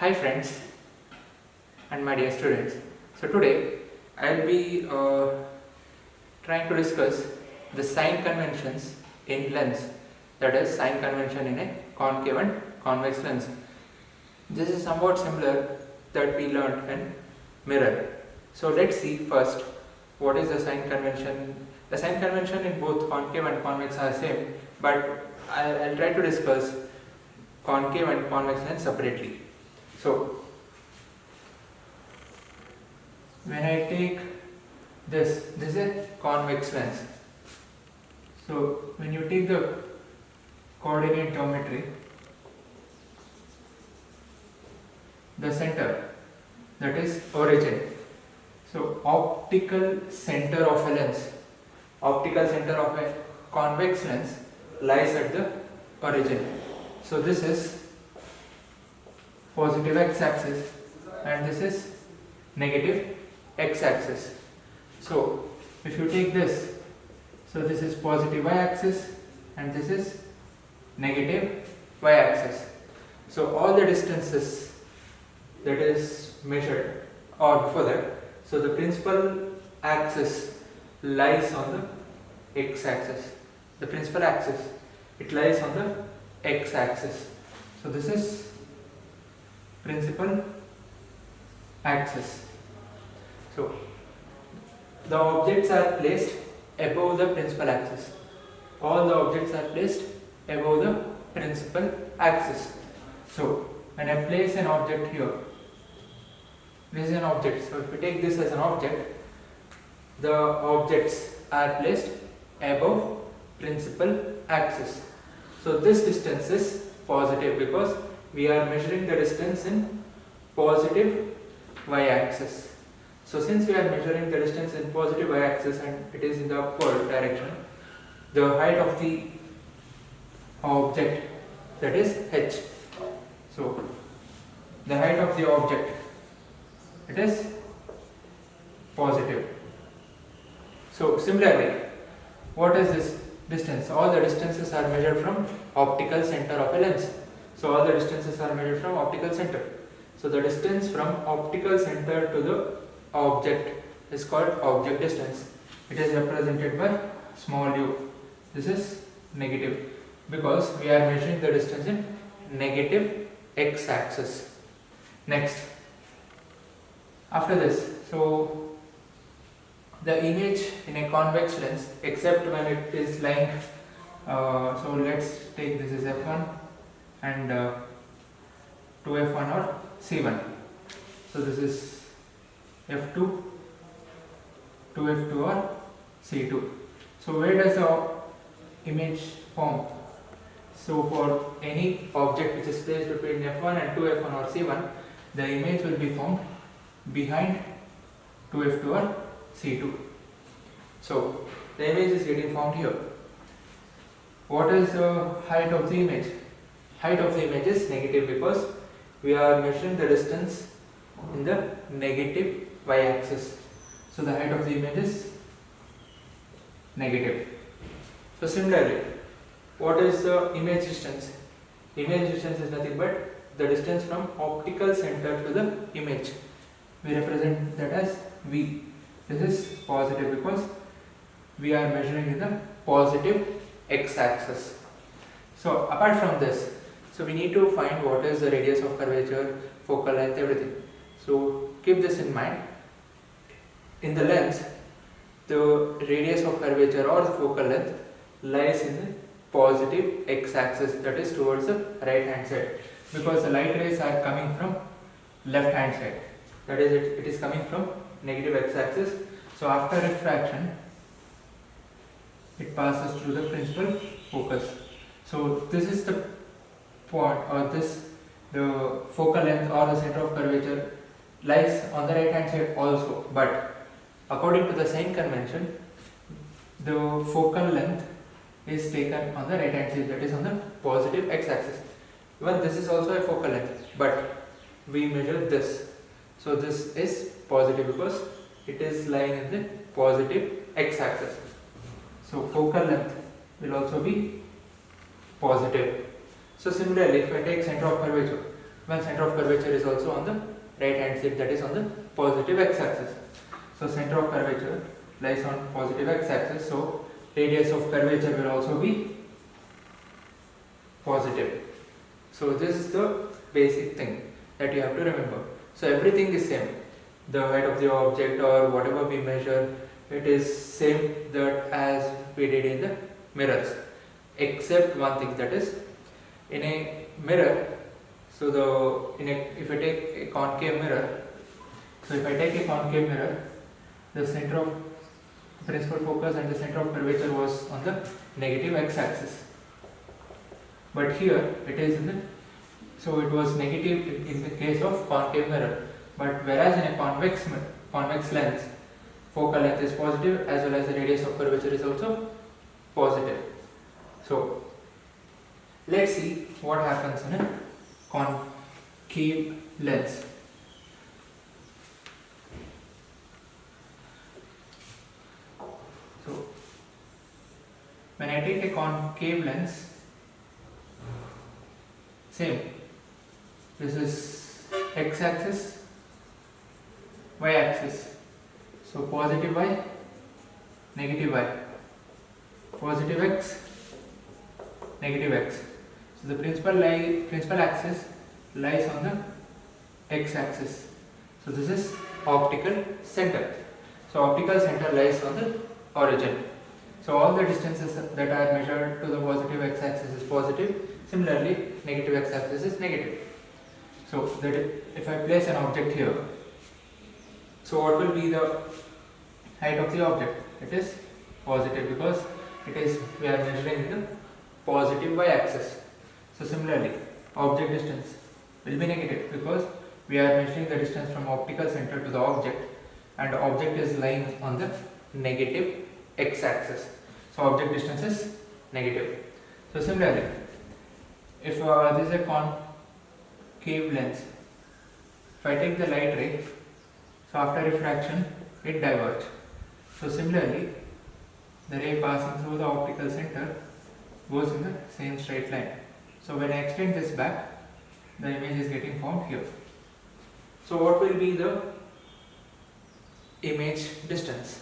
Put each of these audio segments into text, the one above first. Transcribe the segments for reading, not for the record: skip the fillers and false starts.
Hi friends and my dear students. So today I'll be trying to discuss the sign conventions in lens, that is sign convention in a concave and convex lens. This is somewhat similar that we learned in mirror. So let's see first what is the sign convention. The sign convention in both concave and convex are same, but I'll try to discuss concave and convex lens separately. So when I take this is a convex lens. So when you take the coordinate geometry, the center, that is origin. So optical center of a lens, optical center of a convex lens lies at the origin. So this is positive x-axis and this is negative x-axis. So if you take this, so this is positive y-axis and this is negative y-axis. So all the distances that is measured, or before that, so the principal axis lies on the x-axis. The principal axis, it lies on the x-axis. So this is principal axis. So the objects are placed above the principal axis. All the objects are placed above the principal axis. So when I place an object here, this is an object. So if we take this as an object, the objects are placed above principal axis. So this distance is positive because we are measuring the distance in positive y-axis. So since we are measuring the distance in positive y-axis and it is in the upward direction, the height of the object, that is h. So the height of the object, it is positive. So similarly, what is this distance? All the distances are measured from optical center of a lens. So all the distances are measured from optical center. So the distance from optical center to the object is called object distance. It is represented by small u. This is negative because we are measuring the distance in negative x-axis. Next, after this, so the image in a convex lens, except when it is lying, so let's take this as f1 and 2f1 or c1. So this is f2, 2f2 or c2. So where does the image form? So for any object which is placed between f1 and 2f1 or c1, the image will be formed behind 2f2 or c2. So the image is getting formed here. What is the height of the image? Height of the image is negative because we are measuring the distance in the negative y-axis. So the height of the image is negative. So similarly, what is the image distance? Image distance is nothing but the distance from optical center to the image. We represent that as v. This is positive because we are measuring in the positive x-axis. So apart from this, so we need to find what is the radius of curvature, focal length, everything. So keep this in mind. In the lens, the radius of curvature or the focal length lies in the positive x-axis, that is towards the right hand side, because the light rays are coming from left hand side, that is it is coming from negative x-axis. So after refraction, it passes through the principal focus. So this is the point, or this, the focal length or the center of curvature lies on the right hand side also, but according to the sign convention, the focal length is taken on the right hand side, that is on the positive x-axis. Even this is also a focal length, but we measure this. So this is positive because it is lying in the positive x-axis. So focal length will also be positive. So similarly, if I take center of curvature, when center of curvature is also on the right hand side, that is on the positive x-axis. So center of curvature lies on positive x-axis, so radius of curvature will also be positive. So this is the basic thing that you have to remember. So everything is same. The height of the object or whatever we measure, it is same that as we did in the mirrors, except one thing, that is in a mirror. So if I take a concave mirror, the center of principal focus and the center of curvature was on the negative x-axis. But here it is so it was negative in the case of concave mirror. But whereas in a convex lens, focal length is positive as well as the radius of curvature is also positive. So let's see what happens in a concave lens. So when I take a concave lens, same, this is x-axis, y-axis, so positive y, negative y, positive x, negative x. So the principal axis lies on the x-axis. So this is optical center. So optical center lies on the origin. So all the distances that are measured to the positive x-axis is positive. Similarly, negative x-axis is negative. So that if I place an object here, so what will be the height of the object? It is positive because we are measuring in the positive y-axis. So similarly, object distance will be negative because we are measuring the distance from optical center to the object, and the object is lying on the negative x-axis. So object distance is negative. So similarly, if this is a concave lens, if I take the light ray, so after refraction it diverges. So similarly, the ray passing through the optical center goes in the same straight line. So when I extend this back, the image is getting formed here. So what will be the image distance?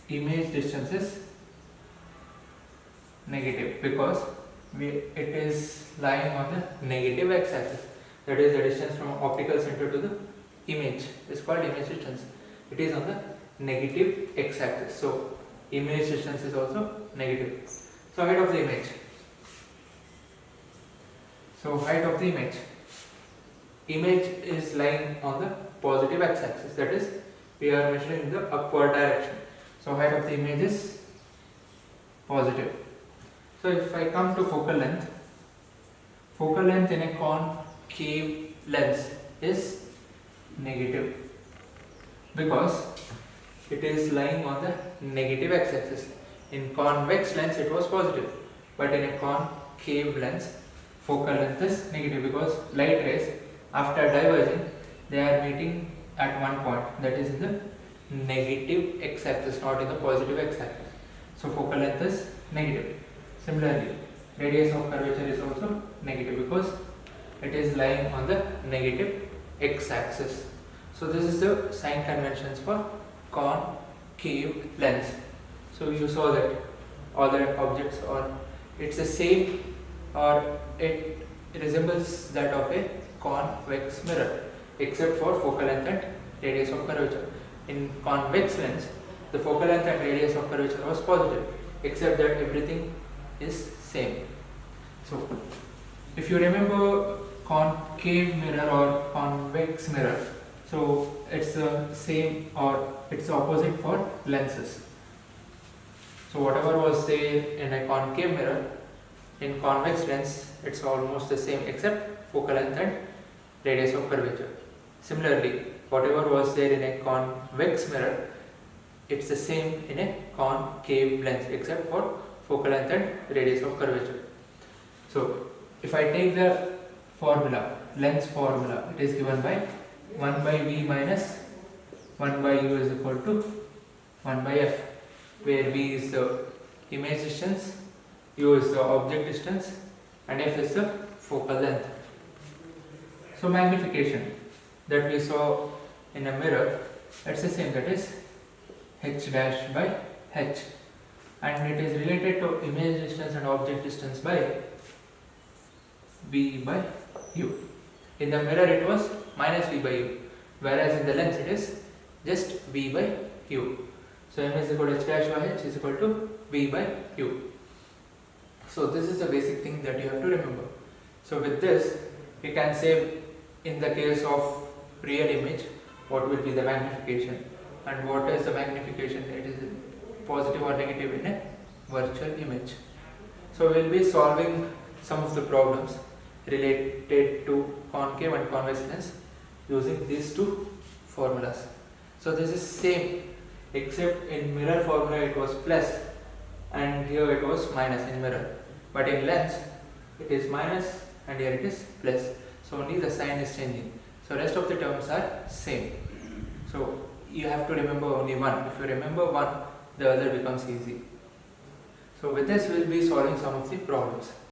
Image distance is negative because it is lying on the negative x-axis. That is the distance from optical center to the image is called image distance. It is on the negative x-axis. So image distance is also negative. So height of the image. So height of the image. Image is lying on the positive x-axis. That is, we are measuring in the upward direction. So height of the image is positive. So if I come to focal length in a concave lens is negative because it is lying on the negative x-axis. In convex lens it was positive, but in a concave lens focal length is negative because light rays, after diverging, they are meeting at one point, that is in the negative x-axis, not in the positive x-axis. So focal length is negative. Similarly, radius of curvature is also negative because it is lying on the negative x-axis. So this is the sign conventions for concave lens. So you saw that all the objects it's the same, or it resembles that of a convex mirror except for focal length and radius of curvature. In convex lens, the focal length and radius of curvature was positive, except that everything is same. So if you remember concave mirror or convex mirror, so it's the same or it's opposite for lenses. So whatever was there in a concave mirror, in convex lens it's almost the same except focal length and radius of curvature. Similarly, whatever was there in a convex mirror, it's the same in a concave lens except for focal length and radius of curvature. So if I take the formula, lens formula, it is given by 1 by v minus 1 by u is equal to 1 by f, where v is the image distance, u is the object distance, and f is the focal length. So magnification that we saw in a mirror, it's the same, that is h dash by h, and it is related to image distance and object distance by v by u. In the mirror it was minus v by u, whereas in the lens it is just v by u. So m is equal to h dash by h is equal to v by u. So this is the basic thing that you have to remember. So with this you can say, in the case of real image, what will be the magnification, and what is the magnification, it is positive or negative in a virtual image. So we will be solving some of the problems related to concave and convex lens using these two formulas. So this is same, except in mirror formula it was plus and here it was minus in mirror, but in lens it is minus and here it is plus. So only the sign is changing. So rest of the terms are same. So you have to remember only one. If you remember one, the other becomes easy. So with this we will be solving some of the problems.